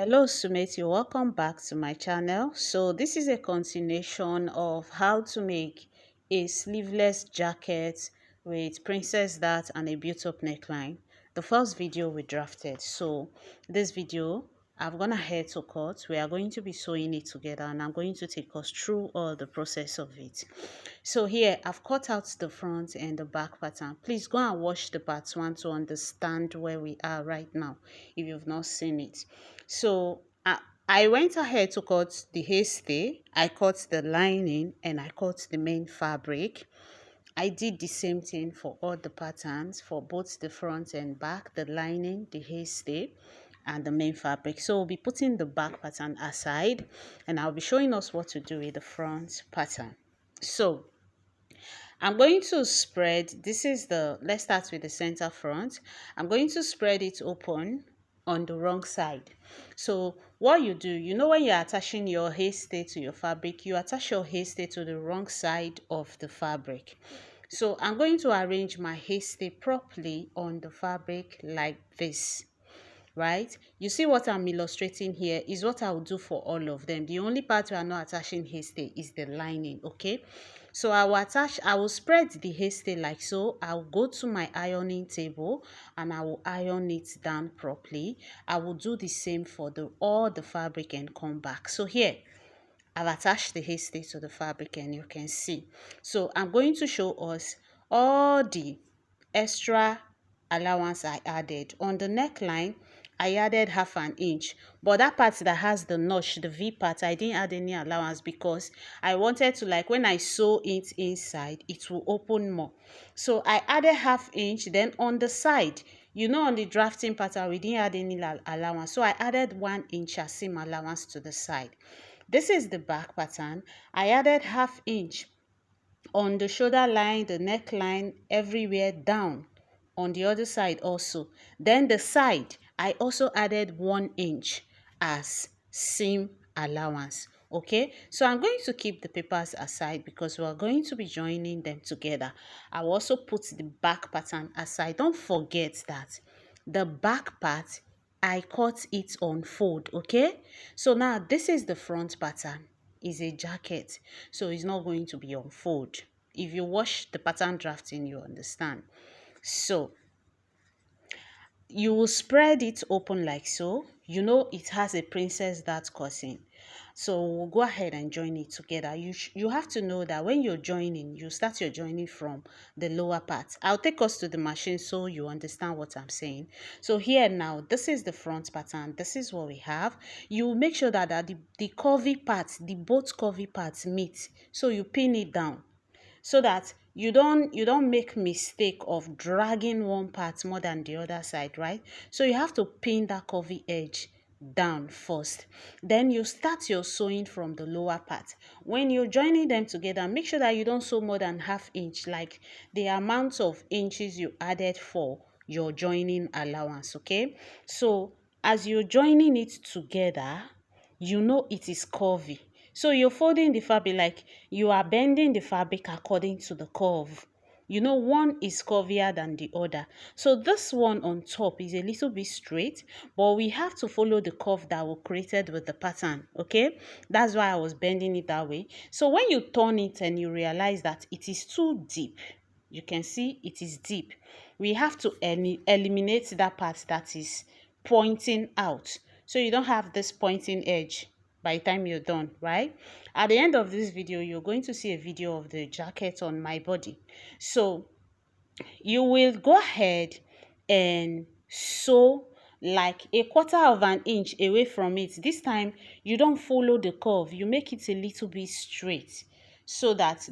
Hello Sumeti, welcome back to my channel. So this is a continuation of how to make a sleeveless jacket with princess dart and a built-up neckline. The first video we drafted. So this video I'm gonna head to cut. We are going to be sewing it together and I'm going to take us through all the process of it. So here I've cut out the front and the back pattern. Please go and watch the part 1 to understand where we are right now if you've not seen it. So I went ahead to cut the hairstay, I cut the lining, and I cut the main fabric. I did the same thing for all the patterns for both the front and back, the lining, the hairstay, and the main fabric. So we'll be putting the back pattern aside and I'll be showing us what to do with the front pattern. So I'm going to spread, let's start with the center front. I'm going to spread it open on the wrong side. So what you do, when you're attaching your hairstay to your fabric, you attach your hairstay to the wrong side of the fabric. So I'm going to arrange my hairstay properly on the fabric like this. Right, you see what I'm illustrating here is what I'll do for all of them. The only part we are not attaching hairstay is the lining. Okay, so I will spread the hairstay like so. I'll go to my ironing table and I will iron it down properly. I will do the same for all the fabric and come back. So here I've attached the hairstay to the fabric and you can see. So I'm going to show us all the extra allowance I added. On the neckline, I added 1/2 inch, but that part that has the notch, the V part, I didn't add any allowance because I wanted to, like, when I sew it inside, it will open more. So I added 1/2 inch. Then on the side, on the drafting pattern, we didn't add any allowance. So I added 1 inch as seam allowance to the side. This is the back pattern. I added 1/2 inch on the shoulder line, the neckline, everywhere down. On the other side also. Then the side, I also added 1 inch as seam allowance. Okay, so I'm going to keep the papers aside because we're going to be joining them together. I'll also put the back pattern aside. Don't forget that the back part, I cut it on fold. Okay, so now this is the front pattern. Is a jacket, so it's not going to be on fold. If you watch the pattern drafting, you understand. So you will spread it open like so. It has a princess dart cutting, so we'll go ahead and join it together. You have to know that when you're joining, you start your joining from the lower part. I'll take us to the machine so you understand what I'm saying. So here now, this is the front pattern. This is what we have. You make sure that the curvy parts, the both curvy parts meet, so you pin it down so that you don't make mistake of dragging one part more than the other side, right? So you have to pin that curvy edge down first. Then you start your sewing from the lower part. When you're joining them together, make sure that you don't sew more than 1/2 inch, like the amount of inches you added for your joining allowance. Okay, so as you're joining it together, it is curvy. So you're folding the fabric, like you are bending the fabric according to the curve. One is curvier than the other. So this one on top is a little bit straight, but we have to follow the curve that was created with the pattern. Okay, that's why I was bending it that way. So when you turn it and you realize that it is too deep, you can see it is deep. We have to eliminate that part that is pointing out, so you don't have this pointing edge by the time you're done, right? At the end of this video, you're going to see a video of the jacket on my body. So you will go ahead and sew like 1/4 inch away from it. This time you don't follow the curve, you make it a little bit straight so that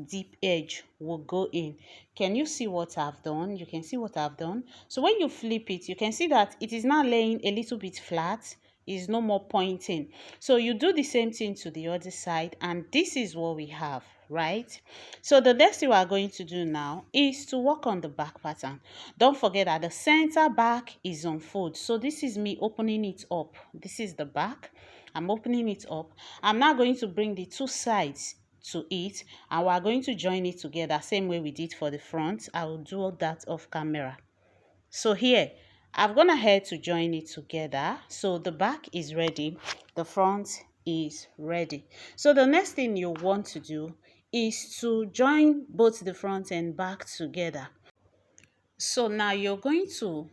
deep edge will go in. Can you see what I've done? You can see what I've done. So when you flip it, you can see that it is now laying a little bit flat, is no more pointing. So you do the same thing to the other side, and this is what we have, right? So the next thing we are going to do now is to work on the back pattern. Don't forget that the center back is on fold. So this is me opening it up. This is the back. I'm opening it up. I'm now going to bring the two sides to it and we are going to join it together, same way we did for the front. I will do that off camera. So here I've gone ahead to join it together. So the back is ready, the front is ready. So the next thing you want to do is to join both the front and back together. So now you're going to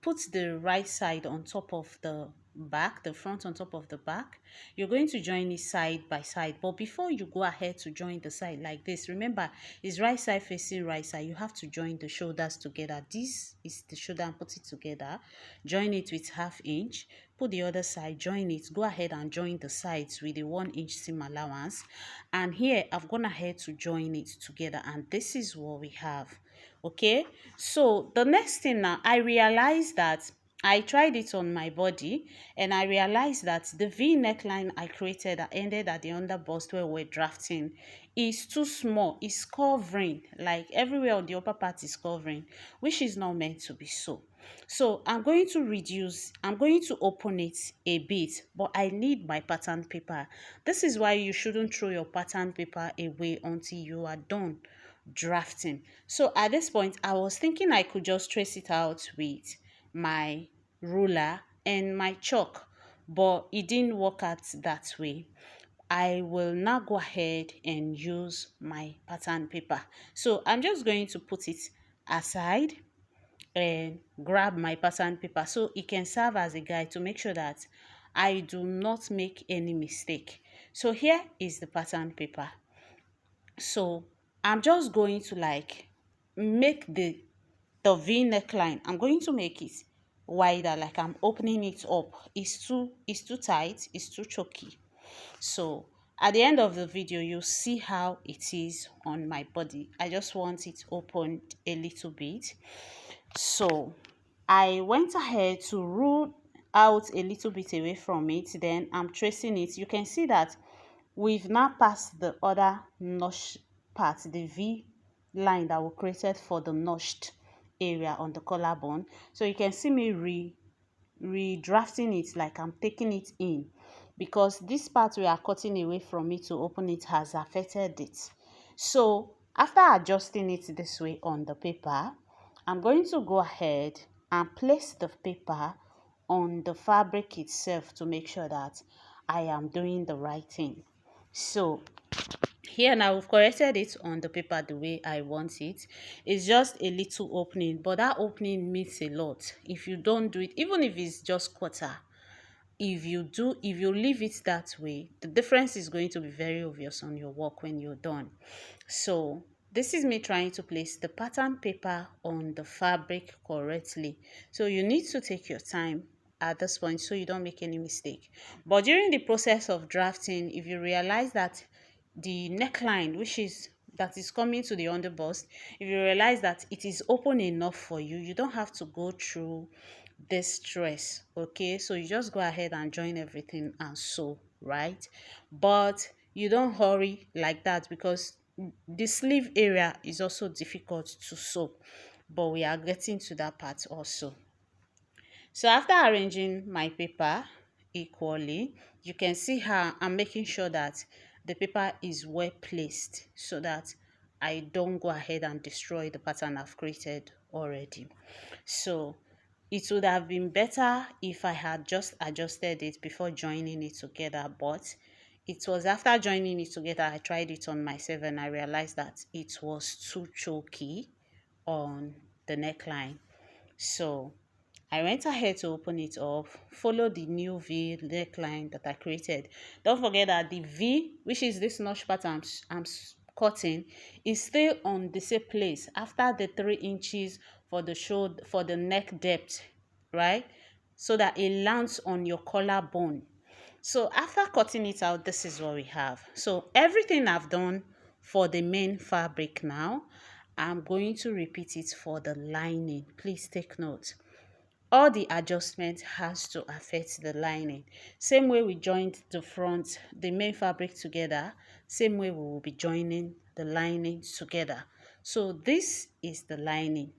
put the right side on top of the back, the front on top of the back. You're going to join it side by side. But before you go ahead to join the side like this, remember, it's right side facing right side. You have to join the shoulders together. This is the shoulder and put it together. Join it with 1/2 inch. Put the other side, join it. Go ahead and join the sides with the 1 inch seam allowance. And here I've gone ahead to join it together. And this is what we have. Okay, so the next thing, now I realized that I tried it on my body and I realized that the V neckline I created that ended at the under bust where we're drafting is too small. It's covering, like everywhere on the upper part is covering, which is not meant to be so. So I'm going to open it a bit, but I need my pattern paper. This is why you shouldn't throw your pattern paper away until you are done drafting. So at this point, I was thinking I could just trace it out with my ruler and my chalk, but it didn't work out that way. I will now go ahead and use my pattern paper. So I'm just going to put it aside and grab my pattern paper so it can serve as a guide to make sure that I do not make any mistake. So here is the pattern paper. So I'm just going to like make the V neckline. I'm going to make it wider, like I'm opening it up. It's too tight, it's too choky. So at the end of the video, you'll see how it is on my body. I just want it opened a little bit. So I went ahead to rule out a little bit away from it. Then I'm tracing it. You can see that we've now passed the other notch part, the V line that we created for the notched area on the collarbone. So you can see me redrafting it, like I'm taking it in, because this part we are cutting away from it to open it has affected it. So after adjusting it this way on the paper, I'm going to go ahead and place the paper on the fabric itself to make sure that I am doing the right thing. So here now we've corrected it on the paper the way I want it. It's just a little opening, but that opening means a lot. If you don't do it, even if it's just quarter, if you leave it that way, the difference is going to be very obvious on your work when you're done. So this is me trying to place the pattern paper on the fabric correctly. So you need to take your time at this point so you don't make any mistake. But during the process of drafting, if you realize that the neckline, that is coming to the underbust, if you realize that it is open enough for you, you don't have to go through this stress. Okay, so you just go ahead and join everything and sew, right? But you don't hurry like that, because the sleeve area is also difficult to sew, but we are getting to that part also. So after arranging my paper equally, you can see how I'm making sure that the paper is well placed so that I don't go ahead and destroy the pattern I've created already. So it would have been better if I had just adjusted it before joining it together, but it was after joining it together I tried it on myself and I realized that it was too choky on the neckline. So I went ahead to open it up, follow the new V neckline that I created. Don't forget that the V, which is this notch pattern I'm cutting, is still on the same place after the 3 inches for the shoulder, for the neck depth, right? So that it lands on your collarbone. So after cutting it out, this is what we have. So everything I've done for the main fabric now, I'm going to repeat it for the lining. Please take note. All the adjustment has to affect the lining. Same way we joined the front, the main fabric together, same way we will be joining the lining together. So this is the lining.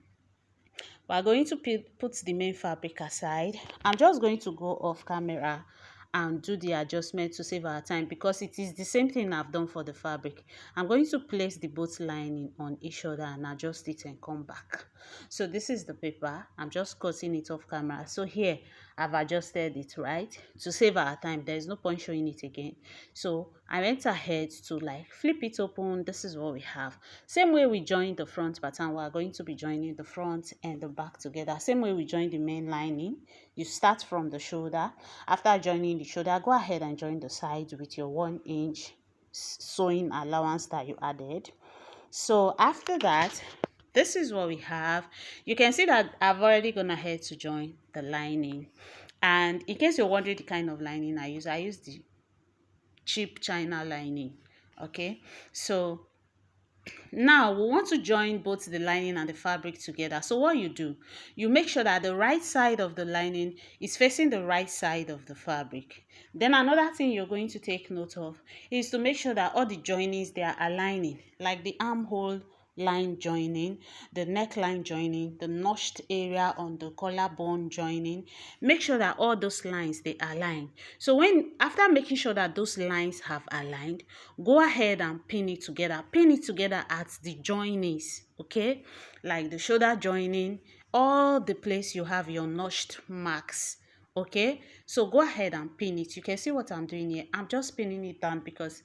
We are going to put the main fabric aside. I'm just going to go off camera and do the adjustment to save our time, because it is the same thing I've done for the fabric. I'm going to place the both lining on each other and adjust it and come back. So this is the paper. I'm just cutting it off camera. So here I've adjusted it, right, to save our time. There is no point showing it again. So I went ahead to like flip it open. This is what we have. Same way we joined the front pattern, we are going to be joining the front and the back together. Same way we join the main lining. You start from the shoulder. After joining the shoulder, go ahead and join the side with your 1 inch sewing allowance that you added. So after that, this is what we have. You can see that I've already gone ahead to join the lining. And in case you're wondering the kind of lining I use the cheap China lining. Okay, so now we want to join both the lining and the fabric together. So what you do, you make sure that the right side of the lining is facing the right side of the fabric. Then another thing you're going to take note of is to make sure that all the joinings, they are aligning, like the armhole line joining, the neckline joining, the notched area on the collarbone joining. Make sure that all those lines, they align. So when, after making sure that those lines have aligned, go ahead and pin it together. Pin it together at the joinings, okay, like the shoulder joining, all the place you have your notched marks. Okay, so go ahead and pin it. You can see what I'm doing here. I'm just pinning it down because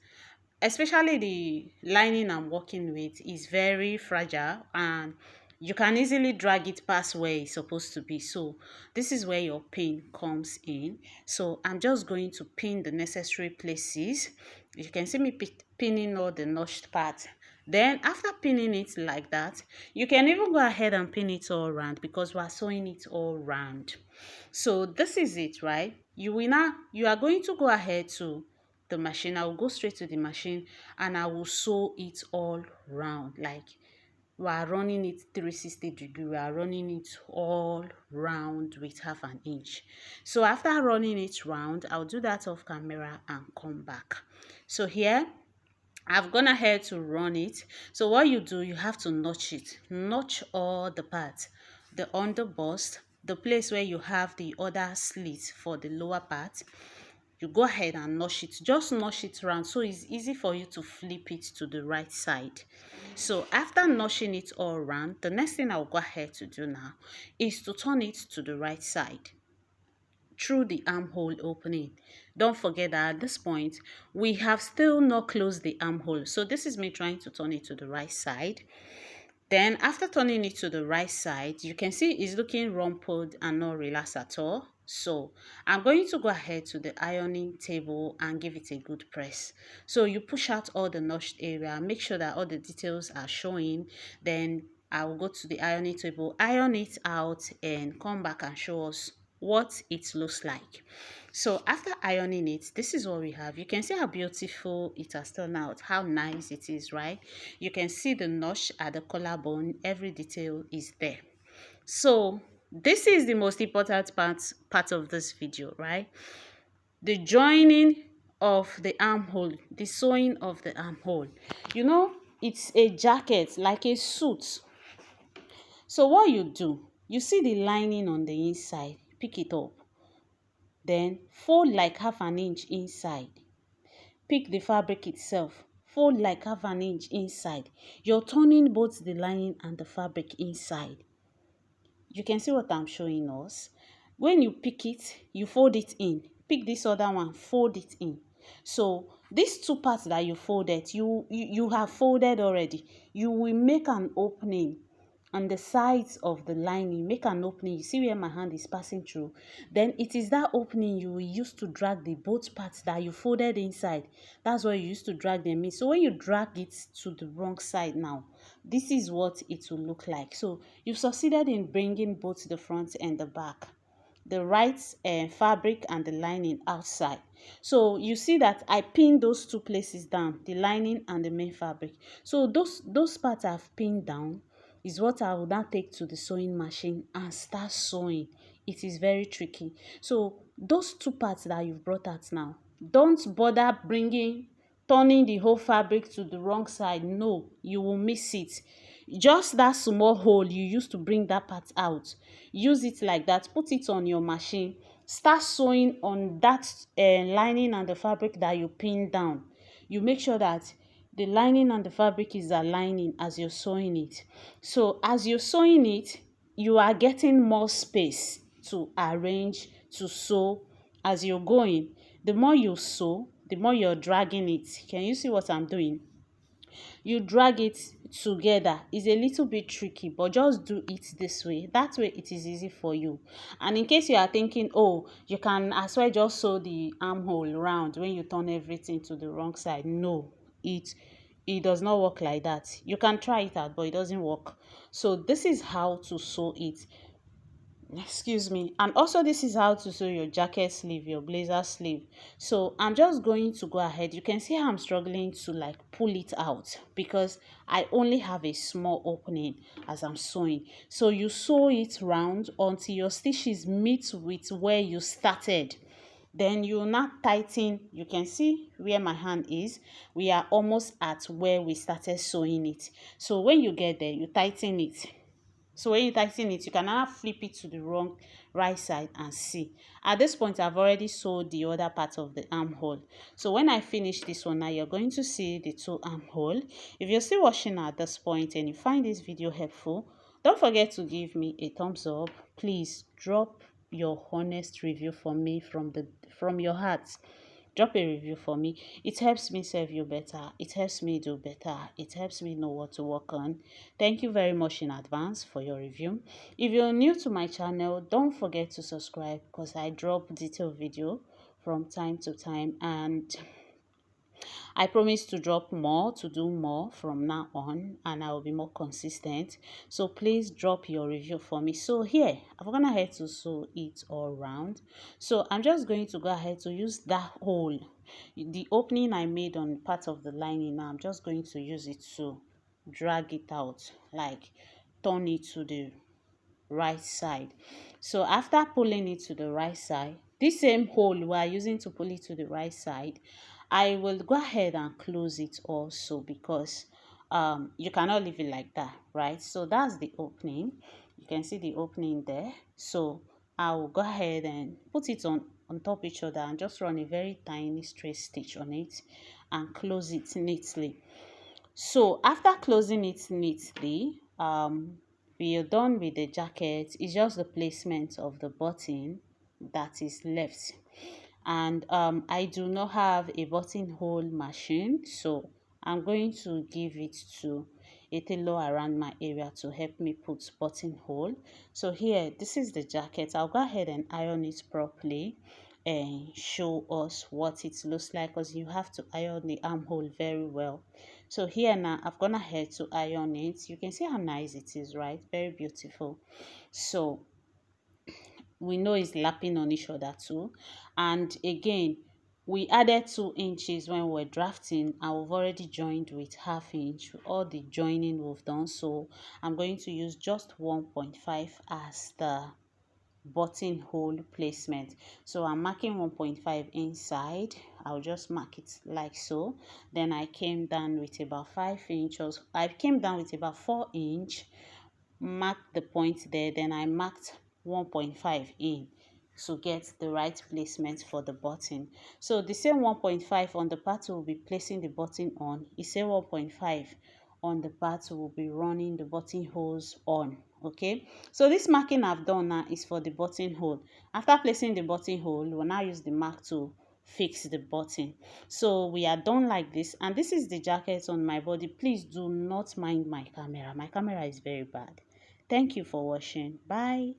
especially the lining I'm working with is very fragile and you can easily drag it past where it's supposed to be. So this is where your pin comes in. So I'm just going to pin the necessary places. You can see me pinning all the notched parts. Then after pinning it like that, you can even go ahead and pin it all around because we're sewing it all round. So this is it, right? You are going to go ahead to the machine. I will go straight to the machine and I will sew it all round. Like we are running it 360-degree. We are running it all round with 1/2 inch. So after running it round, I'll do that off camera and come back. So here I've gone ahead to run it. So what you do, you have to notch it. Notch all the parts. The underbust, the place where you have the other slit for the lower part. You go ahead and notch it. Just notch it round so it's easy for you to flip it to the right side. So after notching it all round, the next thing I'll go ahead to do now is to turn it to the right side through the armhole opening. Don't forget that at this point we have still not closed the armhole. So this is me trying to turn it to the right side. Then after turning it to the right side, you can see it's looking rumpled and not relaxed at all. So I'm going to go ahead to the ironing table and give it a good press. So you push out all the notched area, make sure that all the details are showing. Then I will go to the ironing table, iron it out and come back and show us what it looks like. So after ironing it, this is what we have. You can see how beautiful it has turned out, how nice it is, right? You can see the notch at the collarbone, every detail is there. So this is the most important part of this video, right? The joining of the armhole, the sewing of the armhole. You know, it's a jacket, like a suit. So what you do, you see the lining on the inside, pick it up. Then fold like 1/2 inch inside. Pick the fabric itself. Fold like 1/2 inch inside. You're turning both the lining and the fabric inside. You can see what I'm showing us. When you pick it, you fold it in. Pick this other one, fold it in. So these two parts that you folded, you have folded already. You will make an opening on the sides of the lining. Make an opening. You see where my hand is passing through. Then it is that opening you will use to drag the both parts that you folded inside. That's where you used to drag them in. So when you drag it to the wrong side now, this is what it will look like. So you've succeeded in bringing both the front and the back, the right fabric and the lining outside. So you see that I pinned those two places down, the lining and the main fabric. So those parts I've pinned down is what I will now take to the sewing machine and start sewing. It is very tricky. So those two parts that you've brought out now, don't bother turning the whole fabric to the wrong side. No, you will miss it. Just that small hole you used to bring that part out, use it like that. Put it on your machine start sewing on that lining and the fabric that you pin down. You make sure that the lining and the fabric is aligning as you're sewing it. So as you're sewing it, you are getting more space to arrange, to sew as you're going. The more you sew, the more you're dragging it. Can you see what I'm doing? You drag it together. It's a little bit tricky, but just do it this way. That way it is easy for you. And in case you are thinking, oh, you can as well just sew the armhole round when you turn everything to the wrong side. No, it does not work like that. You can try it out, but it doesn't work. So this is how to sew it. Excuse me. And also this is how to sew your jacket sleeve, your blazer sleeve. So I'm just going to go ahead. You can see how I'm struggling to like pull it out because I only have a small opening as I'm sewing. So you sew it round until your stitches meet with where you started. Then you now tighten. You can see where my hand is. We are almost at where we started sewing it. So when you get there, you tighten it. So when you tighten it, you can now flip it to the right side and see. At this point, I've already sewed the other part of the armhole. So when I finish this one now, you're going to see the two armhole. If you're still watching at this point and you find this video helpful, don't forget to give me a thumbs up. Please drop your honest review for me from your heart. Drop a review for me. It helps me serve you better. It helps me do better. It helps me know what to work on. Thank you very much in advance for your review. If you're new to my channel, don't forget to subscribe because I drop detailed video from time to time, and I promise to drop more, to do more from now on, and I will be more consistent. So please drop your review for me. So here, I've gone ahead to sew it all round. So I'm just going to go ahead to use that hole, the opening I made on part of the lining. Now I'm just going to use it to drag it out, like turn it to the right side. So after pulling it to the right side, this same hole we are using to pull it to the right side, I will go ahead and close it also because you cannot leave it like that, right? So that's the opening. You can see the opening there. So I will go ahead and put it on top each other and just run a very tiny straight stitch on it and close it neatly. So after closing it neatly, we are done with the jacket. It's just the placement of the button that is left. And I do not have a buttonhole machine, so I'm going to give it to a tailor around my area to help me put buttonhole. So here, this is the jacket. I'll go ahead and iron it properly and show us what it looks like, because you have to iron the armhole very well. So here now I've gone ahead to iron it. You can see how nice it is, right? Very beautiful. So we know it's lapping on each other too. And again, we added 2 inches when we're drafting, and we've already joined with ½ inch, all the joining we've done. So I'm going to use just 1.5 as the buttonhole placement. So I'm marking 1.5 inside. I'll just mark it like so. Then I came down with about 5 inches. I came down with about 4 inch, marked the point there. Then I marked 1.5 in to get the right placement for the button. So the same 1.5 on the part we'll be placing the button on, is same 1.5 on the part we'll be running the buttonholes on. Okay, so this marking I've done now is for the buttonhole. After placing the buttonhole, we'll now use the mark to fix the button. So we are done like this, and this is the jacket on my body. Please do not mind my camera. My camera is very bad. Thank you for watching. Bye.